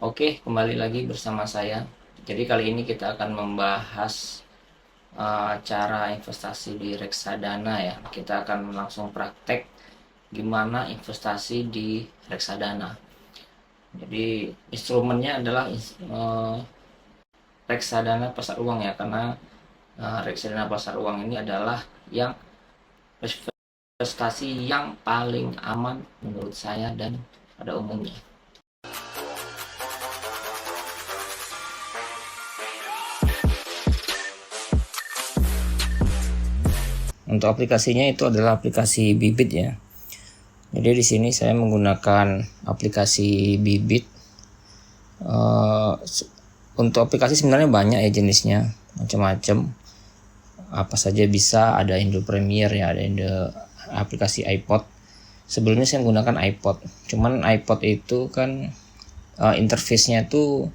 Oke, kembali lagi bersama saya. Jadi kali ini kita akan membahas cara investasi di reksadana ya. Kita akan langsung praktek gimana investasi di reksadana. Jadi instrumennya adalah reksadana pasar uang ya, karena reksadana pasar uang ini adalah yang investasi yang paling aman menurut saya dan pada umumnya. Untuk aplikasinya itu adalah aplikasi Bibit ya. Jadi di sini saya menggunakan aplikasi Bibit. Untuk aplikasi sebenarnya banyak ya jenisnya, macam-macam. Apa saja bisa, ada Indo Premier ya, ada aplikasi iPod. Sebelumnya saya menggunakan iPod. Cuman iPod itu kan interface-nya itu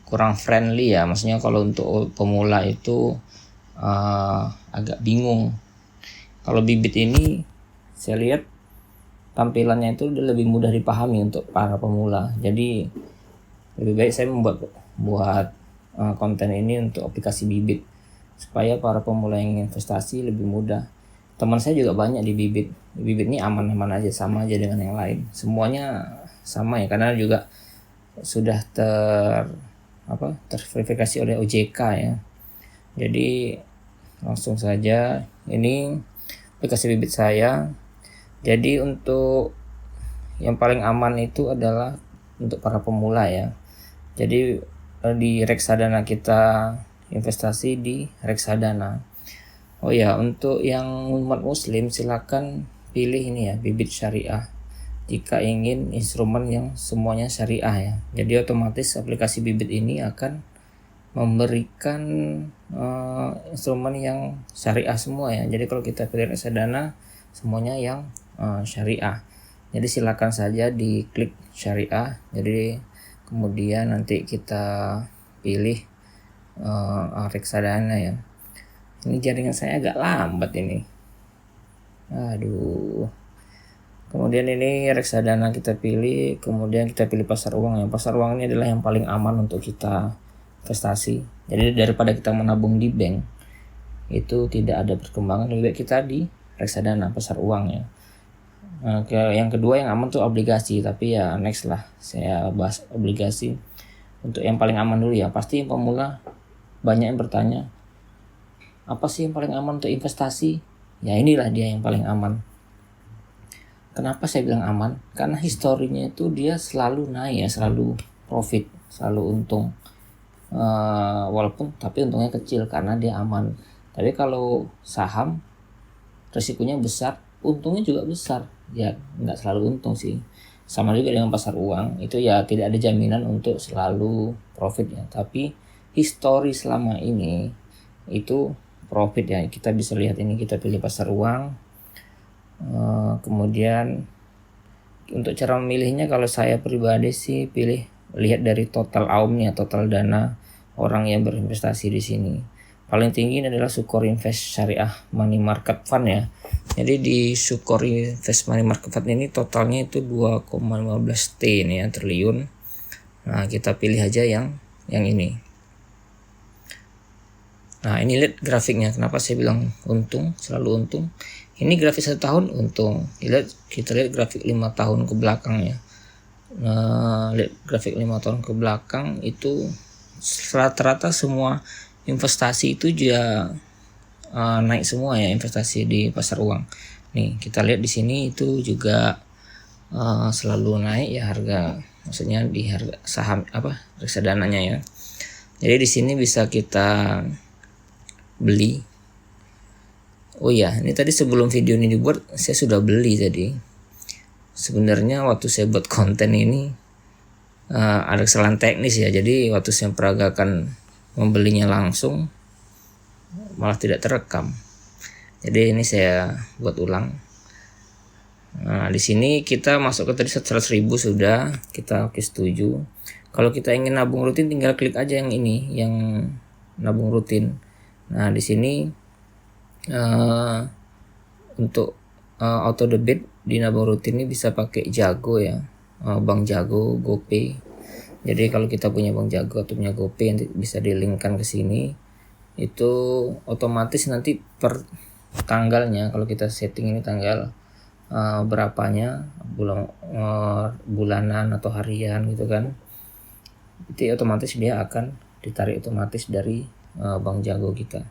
kurang friendly ya. Maksudnya kalau untuk pemula itu agak bingung. Kalau Bibit ini saya lihat tampilannya itu lebih mudah dipahami untuk para pemula. Jadi lebih baik saya membuat konten ini untuk aplikasi Bibit supaya para pemula yang investasi lebih mudah. Teman saya juga banyak di Bibit. Bibit ini aman-aman aja, sama aja dengan yang lain. Semuanya sama ya, karena juga sudah terverifikasi oleh OJK ya. Jadi langsung saja, ini aplikasi Bibit saya. Jadi untuk yang paling aman itu adalah untuk para pemula ya. Jadi di reksadana kita investasi di reksadana. Oh ya, untuk yang umat muslim silakan pilih ini ya, Bibit Syariah. Jika ingin instrumen yang semuanya syariah ya. Jadi otomatis aplikasi Bibit ini akan memberikan instrumen yang syariah semua ya. Jadi kalau kita pilih reksadana semuanya yang syariah. Jadi silakan saja diklik syariah. Jadi kemudian nanti kita pilih reksadana ya. Ini jaringan saya agak lambat ini. Aduh. Kemudian ini reksadana kita pilih, kemudian kita pilih pasar uang ya. Pasar uang ini adalah yang paling aman untuk kita investasi. Jadi daripada kita menabung di bank, itu tidak ada perkembangan, lebih baik kita di reksadana pasar uang ya. Yang kedua yang aman tuh obligasi, tapi ya next lah saya bahas obligasi. Untuk yang paling aman dulu ya, pasti pemula banyak yang bertanya, apa sih yang paling aman untuk investasi? Ya inilah dia yang paling aman. Kenapa saya bilang aman? Karena historinya itu dia selalu naik ya, selalu profit, selalu untung. Walaupun tapi untungnya kecil karena dia aman. Tapi kalau saham risikonya besar, untungnya juga besar. Ya nggak selalu untung sih. Sama juga dengan pasar uang, itu ya tidak ada jaminan untuk selalu profit ya. Tapi histori selama ini itu profit ya. Kita bisa lihat ini, kita pilih pasar uang. Kemudian untuk cara memilihnya, kalau saya pribadi sih lihat dari total AUM-nya, total dana orang yang berinvestasi di sini. Paling tinggi adalah Sukor Invest Syariah Money Market Fund ya. Jadi di Sukor Invest Money Market Fund ini totalnya itu 2,15 T ini ya, triliun. Nah, kita pilih aja yang ini. Nah, ini lihat grafiknya. Kenapa saya bilang untung, selalu untung. Ini grafik 1 tahun untung. Kita lihat grafik 5 tahun ke belakang ya. Nah, lihat grafik 5 tahun ke belakang itu rata-rata semua investasi itu juga naik semua ya, investasi di pasar uang. Nih, kita lihat di sini itu juga selalu naik ya harga, maksudnya di harga saham reksadananya ya. Jadi di sini bisa kita beli. Oh ya, ini tadi sebelum video ini dibuat saya sudah beli tadi. Sebenarnya waktu saya buat konten ini ada kesalahan teknis ya. Jadi waktu saya peragakan membelinya langsung malah tidak terekam. Jadi ini saya buat ulang. Nah, di sini kita masuk ke tadi 100.000 sudah, kita oke setuju. Kalau kita ingin nabung rutin tinggal klik aja yang ini, yang nabung rutin. Nah, di sini untuk auto debit di nabung rutin ini bisa pakai Jago ya, Bank Jago, GoPay. Jadi kalau kita punya Bank Jago atau punya GoPay nanti bisa di-linkkan ke sini, itu otomatis nanti per tanggalnya, kalau kita setting ini tanggal berapanya, bulanan atau harian gitu kan, itu otomatis dia akan ditarik otomatis dari Bank Jago kita.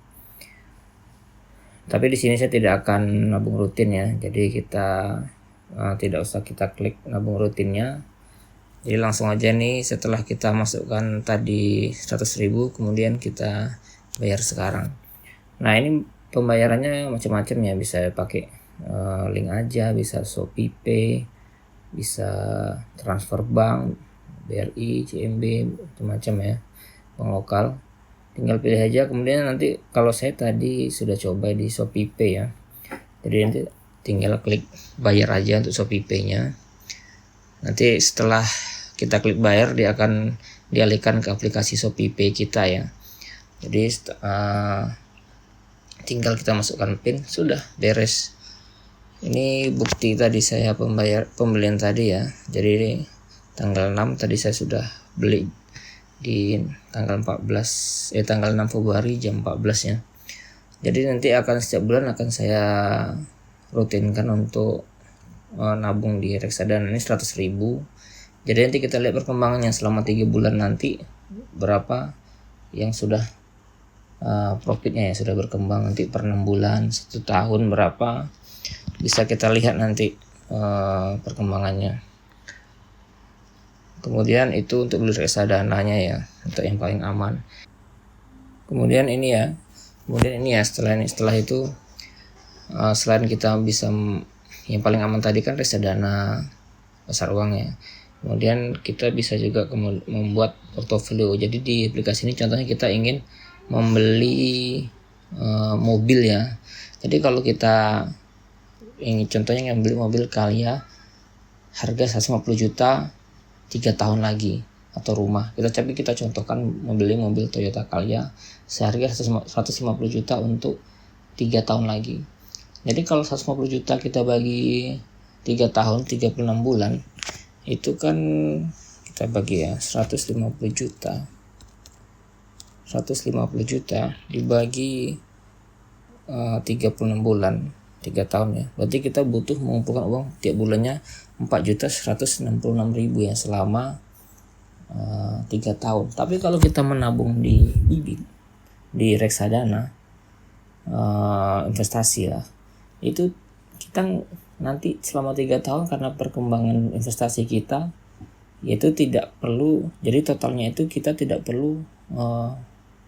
Tapi di sini saya tidak akan nabung rutin ya, jadi kita tidak usah kita klik nabung rutinnya. Jadi langsung aja nih, setelah kita masukkan tadi 100.000, kemudian kita bayar sekarang. Nah ini pembayarannya macam-macam ya, bisa pakai link aja, bisa ShopeePay, bisa transfer bank, BRI, CIMB, macam-macam ya, bank lokal. Tinggal pilih aja. Kemudian nanti kalau saya tadi sudah coba di ShopeePay ya, jadi nanti tinggal klik bayar aja untuk ShopeePay-nya. Nanti setelah kita klik bayar, dia akan dialihkan ke aplikasi ShopeePay kita ya. Jadi tinggal kita masukkan PIN, sudah beres. Ini bukti tadi saya pembelian tadi ya. Jadi tanggal 6 tadi saya sudah beli di tanggal 6 Februari jam 14 ya. Jadi nanti akan setiap bulan akan saya rutinkan untuk nabung di reksadana ini 100.000. Jadi nanti kita lihat perkembangannya selama 3 bulan nanti, berapa yang sudah profitnya ya, sudah berkembang. Nanti per 6 bulan, 1 tahun berapa, bisa kita lihat nanti perkembangannya. Kemudian itu untuk beli reksadananya ya, untuk yang paling aman. Kemudian ini ya, setelah itu selain kita bisa yang paling aman tadi kan reksadana pasar uang ya, kemudian kita bisa juga membuat portofolio. Jadi di aplikasi ini contohnya kita ingin membeli mobil ya. Jadi kalau kita ingin contohnya membeli mobil Calya harga 150 juta 3 tahun lagi, atau rumah kita contohkan membeli mobil Toyota Calya seharga 150 juta untuk 3 tahun lagi. Jadi kalau 150 juta kita bagi 3 tahun 36 bulan, itu kan kita bagi ya 150 juta dibagi 36 bulan 3 tahun ya. Berarti kita butuh mengumpulkan uang tiap bulannya 4.166.000 ya selama 3 tahun. Tapi kalau kita menabung di bibit, di reksadana investasi lah, itu kita nanti selama 3 tahun karena perkembangan investasi kita yaitu tidak perlu, jadi totalnya itu kita tidak perlu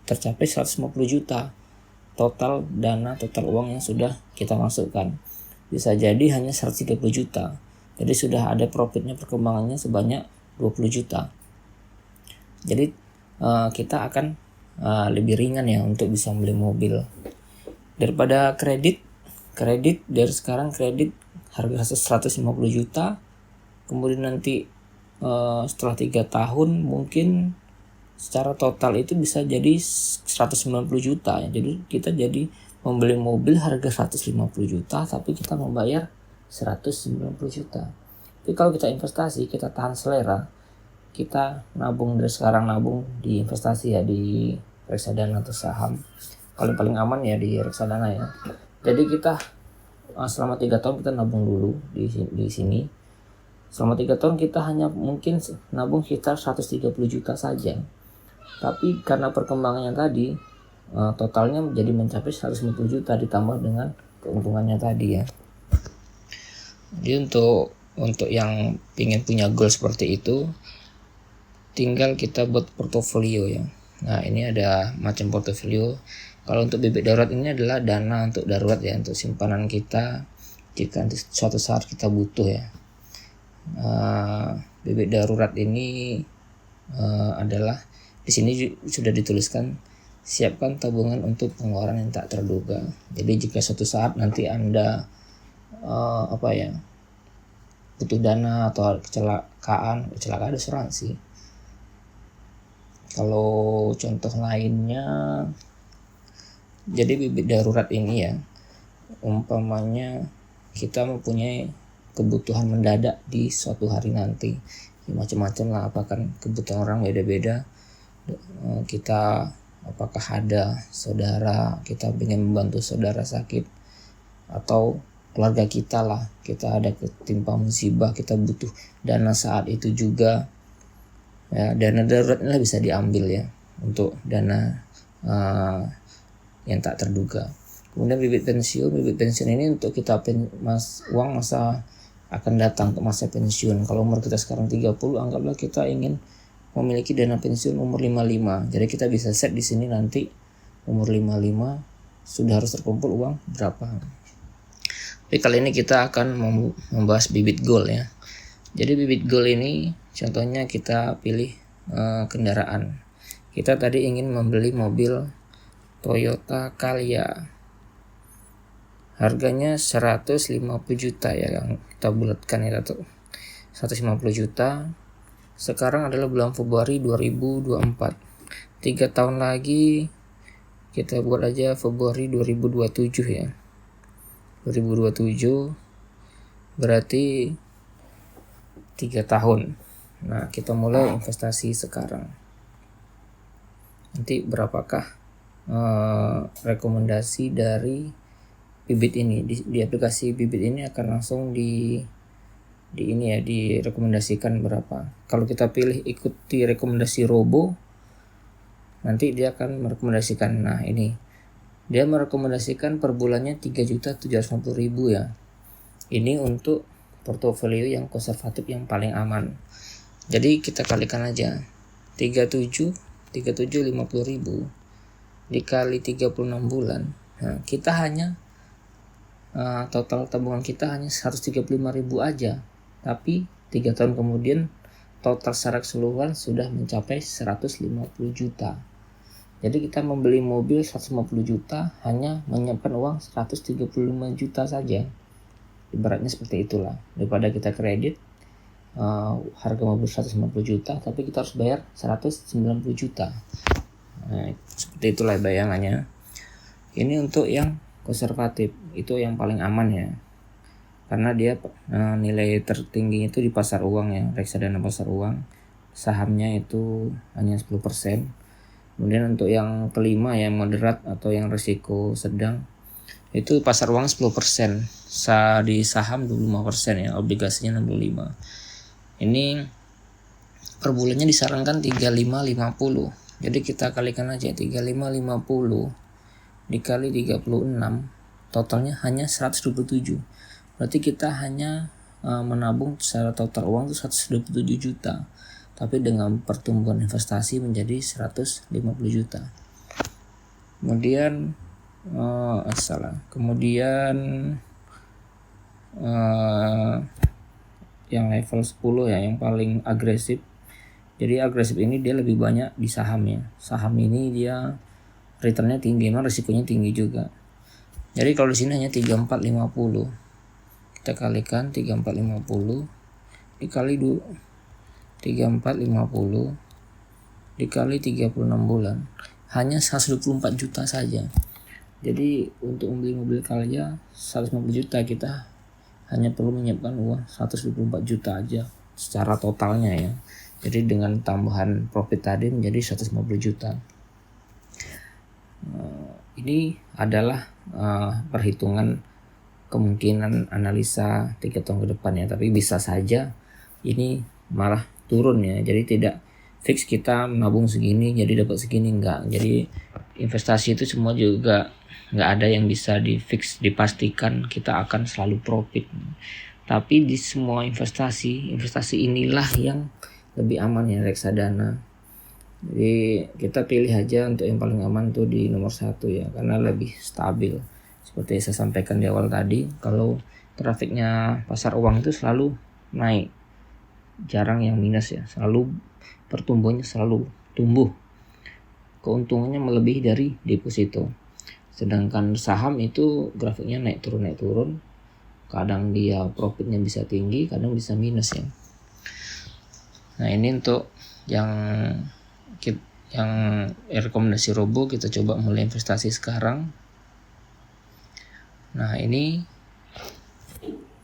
tercapai 150 juta total uang yang sudah kita masukkan. Bisa jadi hanya 130 juta. Jadi sudah ada profitnya, perkembangannya sebanyak 20 juta. Jadi kita akan lebih ringan ya untuk bisa membeli mobil daripada kredit dari sekarang. Kredit harga 150 juta, kemudian nanti setelah 3 tahun mungkin secara total itu bisa jadi 190 juta ya. Jadi kita jadi membeli mobil harga 150 juta tapi kita membayar 190 juta. Tapi kalau kita investasi, kita tahan selera, kita nabung dari sekarang, nabung di investasi ya, di reksadana atau saham. Paling aman ya di reksadana ya. Jadi kita selama 3 tahun kita nabung dulu di sini. Selama 3 tahun kita hanya mungkin nabung sekitar 130 juta saja. Tapi karena perkembangannya tadi, totalnya jadi mencapai 150 juta ditambah dengan keuntungannya tadi ya. Jadi untuk yang ingin punya goal seperti itu, tinggal kita buat portofolio ya. Nah ini ada macam portofolio. Kalau untuk bibit darurat ini adalah dana untuk darurat ya, untuk simpanan kita jika suatu saat kita butuh ya. Bibit darurat ini adalah di sini sudah dituliskan, siapkan tabungan untuk pengeluaran yang tak terduga. Jadi jika suatu saat nanti Anda butuh dana atau kecelakaan asuransi. Kalau contoh lainnya, jadi bibit darurat ini ya, umpamanya kita mempunyai kebutuhan mendadak di suatu hari nanti, macam-macam lah, apa kan kebutuhan orang beda-beda. Kita apakah ada saudara kita ingin membantu saudara sakit, atau keluarga kita lah, kita ada ketimpa musibah, kita butuh dana saat itu juga ya, dana darurat ini bisa diambil ya untuk dana yang tak terduga. Kemudian bibit pensiun ini untuk kita uang masa akan datang, ke masa pensiun. Kalau umur kita sekarang 30, anggaplah kita ingin memiliki dana pensiun umur 55. Jadi kita bisa set di sini nanti umur 55 sudah harus terkumpul uang berapa. Tapi kali ini kita akan membahas bibit goal ya. Jadi bibit goal ini contohnya kita pilih kendaraan. Kita tadi ingin membeli mobil Toyota Calya. Harganya 150 juta ya, yang kita bulatkan ya, 150 juta. Sekarang adalah bulan Februari 2024. 3 tahun lagi kita buat aja Februari 2027 ya. 2027 berarti 3 tahun. Nah, kita mulai investasi sekarang. Nanti berapakah rekomendasi dari bibit ini di aplikasi bibit ini akan langsung direkomendasikan berapa. Kalau kita pilih ikuti rekomendasi Robo, nanti dia akan merekomendasikan. Nah, ini dia merekomendasikan per bulannya 3.750.000 ya. Ini untuk portofolio yang konservatif yang paling aman. Jadi kita kalikan aja 50.000 dikali 36 bulan. Nah, kita hanya total tabungan kita hanya 135.000 aja, tapi 3 tahun kemudian total secara keseluruhan sudah mencapai 150 juta. Jadi kita membeli mobil 150 juta hanya menyimpan uang 135 juta saja. Ibaratnya seperti itulah, daripada kita kredit harga mobil 150 juta tapi kita harus bayar 190 juta. Nah, seperti itulah bayangannya. Ini untuk yang konservatif, itu yang paling aman ya, karena dia nilai tertinggi itu di pasar uang ya, reksadana pasar uang, sahamnya itu hanya 10%. Kemudian untuk yang kelima yang moderat atau yang risiko sedang, itu pasar uang 10%, di saham 25% ya, obligasinya 65%. Ini per bulannya disarankan 3550. Jadi kita kalikan aja 3550 dikali 36, totalnya hanya 127. Berarti kita hanya menabung secara total uang itu 127 juta. Tapi dengan pertumbuhan investasi menjadi 150 juta. Kemudian yang level 10 ya, yang paling agresif. Jadi agresif ini dia lebih banyak di saham ya. Saham ini dia returnnya tinggi, memang risikonya tinggi juga. Jadi kalau di sini hanya 3450. Kita kalikan 3450 dikali 3450 dikali 36 bulan. Hanya 124 juta saja. Jadi untuk membeli mobil Calya 150 juta kita hanya perlu menyiapkan uang 124 juta aja secara totalnya ya. Jadi dengan tambahan profit tadi menjadi 150 juta. Ini adalah perhitungan kemungkinan analisa 3 tahun ke depan ya, tapi bisa saja ini malah turun ya. Jadi tidak fix kita menabung segini jadi dapat segini, enggak. Jadi investasi itu semua juga enggak ada yang bisa dipastikan kita akan selalu profit. Tapi di semua investasi inilah yang lebih aman ya, reksadana. Jadi kita pilih aja untuk yang paling aman tuh di nomor 1 ya, karena lebih stabil. Seperti saya sampaikan di awal tadi, kalau grafiknya pasar uang itu selalu naik, jarang yang minus ya, selalu pertumbuhannya selalu tumbuh, keuntungannya melebihi dari deposito. Sedangkan saham itu grafiknya naik turun, kadang dia profitnya bisa tinggi, kadang bisa minus ya. Nah, ini untuk yang rekomendasi Robo, kita coba mulai investasi sekarang. Nah, ini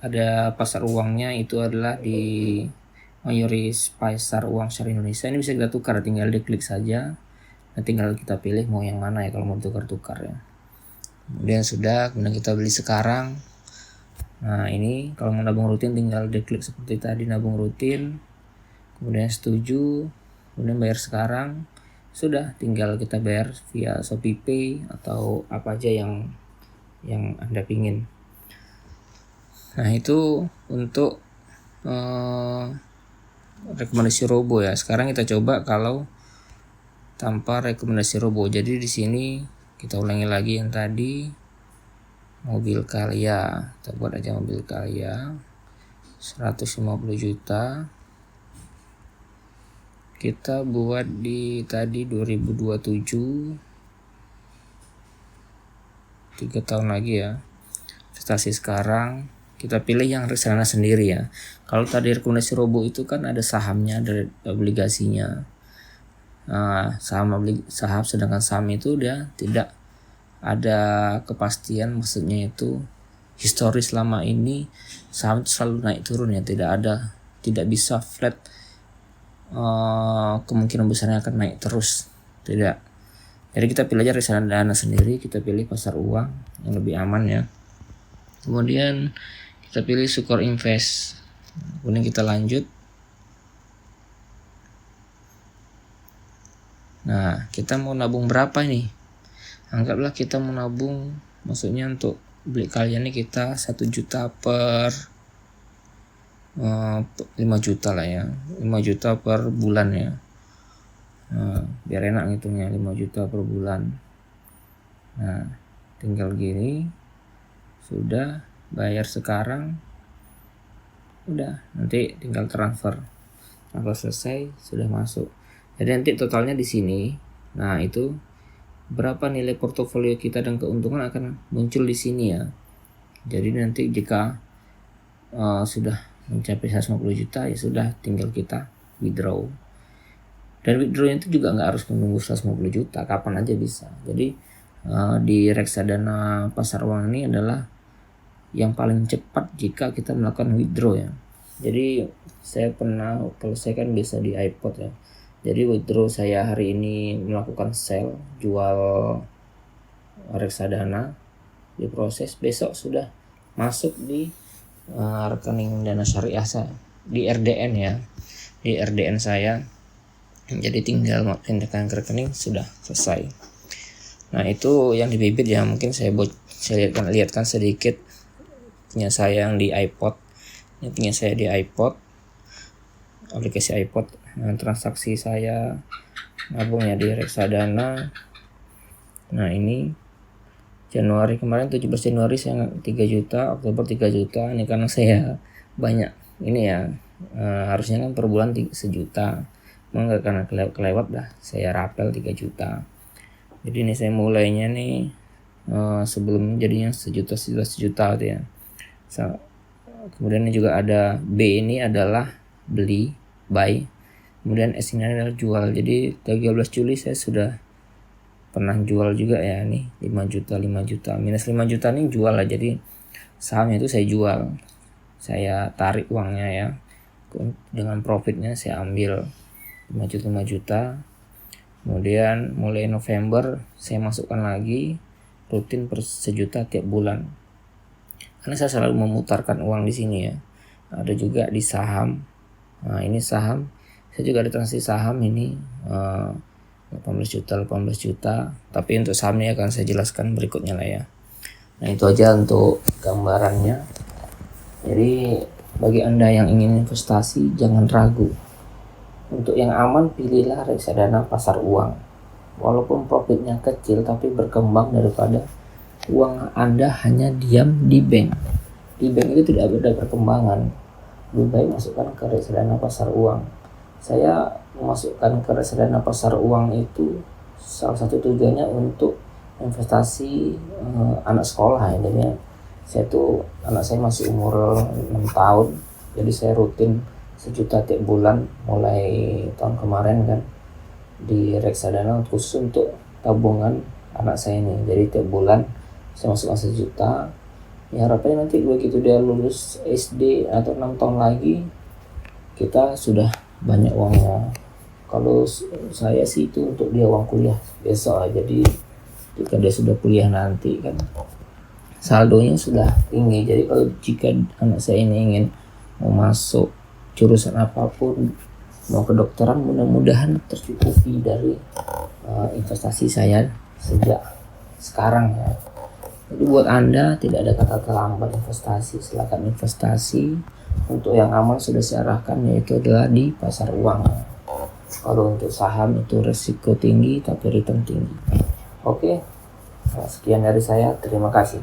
ada pasar uangnya, itu adalah di mayoritas pasar uang syariah Indonesia. Ini bisa kita tukar, tinggal diklik saja. Nah, tinggal kita pilih mau yang mana ya kalau mau tukar-tukar ya. Kemudian kita beli sekarang. Nah, ini kalau mau nabung rutin tinggal diklik seperti tadi, nabung rutin. Kemudian setuju, kemudian bayar sekarang. Sudah, tinggal kita bayar via ShopeePay atau apa aja yang Anda pingin. Nah, itu untuk rekomendasi robo ya. Sekarang kita coba kalau tanpa rekomendasi robo. Jadi di sini kita ulangi lagi yang tadi, mobil Calya. Kita buat aja mobil Calya 150 juta. Kita buat di tadi 2027, 3 tahun lagi ya. Investasi sekarang, kita pilih yang reksadana sendiri ya. Kalau tadi rekomendasi robo itu kan ada sahamnya, ada obligasinya. Saham, sedangkan saham itu dia tidak ada kepastian, maksudnya itu historis selama ini saham selalu naik turun ya, tidak bisa flat, kemungkinan besarnya akan naik terus, tidak. Jadi kita pilih aja reksadana sendiri, kita pilih pasar uang yang lebih aman ya. Kemudian kita pilih Sukor Invest. Kemudian kita lanjut. Nah, kita mau nabung berapa nih? Anggaplah kita mau nabung, maksudnya untuk beli kalian nih kita 1 juta per 5 juta lah ya, 5 juta per bulan ya. Biar enak ngitungnya, 5 juta per bulan. Nah, tinggal gini, sudah bayar sekarang, udah, nanti tinggal transfer selesai, sudah masuk. Jadi nanti totalnya di sini. Nah, itu berapa nilai portofolio kita dan keuntungan akan muncul di sini ya. Jadi nanti jika sudah mencapai 150 juta ya sudah, tinggal kita withdraw. Dan withdraw itu juga nggak harus menunggu 150 juta, kapan aja bisa. Jadi di reksadana pasar uang ini adalah yang paling cepat jika kita melakukan withdraw ya. Jadi kalau saya kan bisa di iPod ya. Jadi withdraw saya hari ini melakukan sell, jual reksadana, diproses, besok sudah masuk di rekening dana syariah saya, di RDN ya, di RDN saya. Jadi tinggal pindahkan ke rekening, sudah selesai. Nah, itu yang di bibit ya, mungkin saya lihatkan sedikit punya saya yang di iPod. Ini punya saya di iPod, aplikasi iPod. Nah, transaksi saya nabungnya di reksadana. Nah, ini Januari kemarin 17 Januari saya 3 juta, Oktober 3 juta. Ini karena saya banyak ini ya, harusnya kan per bulan 1 juta. Enggak, karena kelewat dah, saya rapel 3 juta. Jadi ini saya mulainya nih sebelum jadinya sejuta gitu ya. Kemudian ini juga ada B, ini adalah beli, buy. Kemudian S ini adalah jual. Jadi 13 Juli saya sudah pernah jual juga ya, nih 5 juta. Minus 5 juta nih jual lah. Jadi sahamnya itu saya jual. Saya tarik uangnya ya. Dengan profitnya saya ambil 5 juta. Kemudian mulai November saya masukkan lagi rutin per 1 juta tiap bulan. Karena saya selalu memutarkan uang di sini ya. Ada juga di saham. Nah, ini saham. Saya juga ada transaksi saham ini 18 juta. Tapi untuk sahamnya akan saya jelaskan berikutnya lah ya. Nah, itu aja untuk gambarannya. Jadi bagi Anda yang ingin investasi, jangan ragu. Untuk yang aman, pilihlah reksadana pasar uang. Walaupun profitnya kecil, tapi berkembang daripada uang Anda hanya diam di bank. Di bank itu tidak ada perkembangan. Lebih baik masukkan ke reksadana pasar uang. Saya memasukkan ke reksadana pasar uang itu salah satu tujuannya untuk investasi anak sekolah ya. Jadi anak saya masih umur 6 tahun. Jadi saya rutin 1 juta tiap bulan mulai tahun kemarin kan di reksadana khusus untuk tabungan anak saya ini. Jadi tiap bulan saya masukkan 1 juta. Ya harapannya nanti begitu dia lulus SD atau 6 tahun lagi kita sudah banyak uangnya. Kalau saya sih itu untuk dia uang kuliah besok, jadi jika dia sudah kuliah nanti kan saldonya sudah tinggi. Jadi kalau jika anak saya ini ingin mau masuk jurusan apapun, mau kedokteran, mudah-mudahan tercukupi dari investasi saya sejak sekarang ya. Jadi buat Anda tidak ada kata terlambat investasi, silakan investasi. Untuk yang aman sudah saya arahkan, yaitu adalah di pasar uang. Kalau untuk saham itu resiko tinggi tapi return tinggi. Oke, sekian dari saya, terima kasih.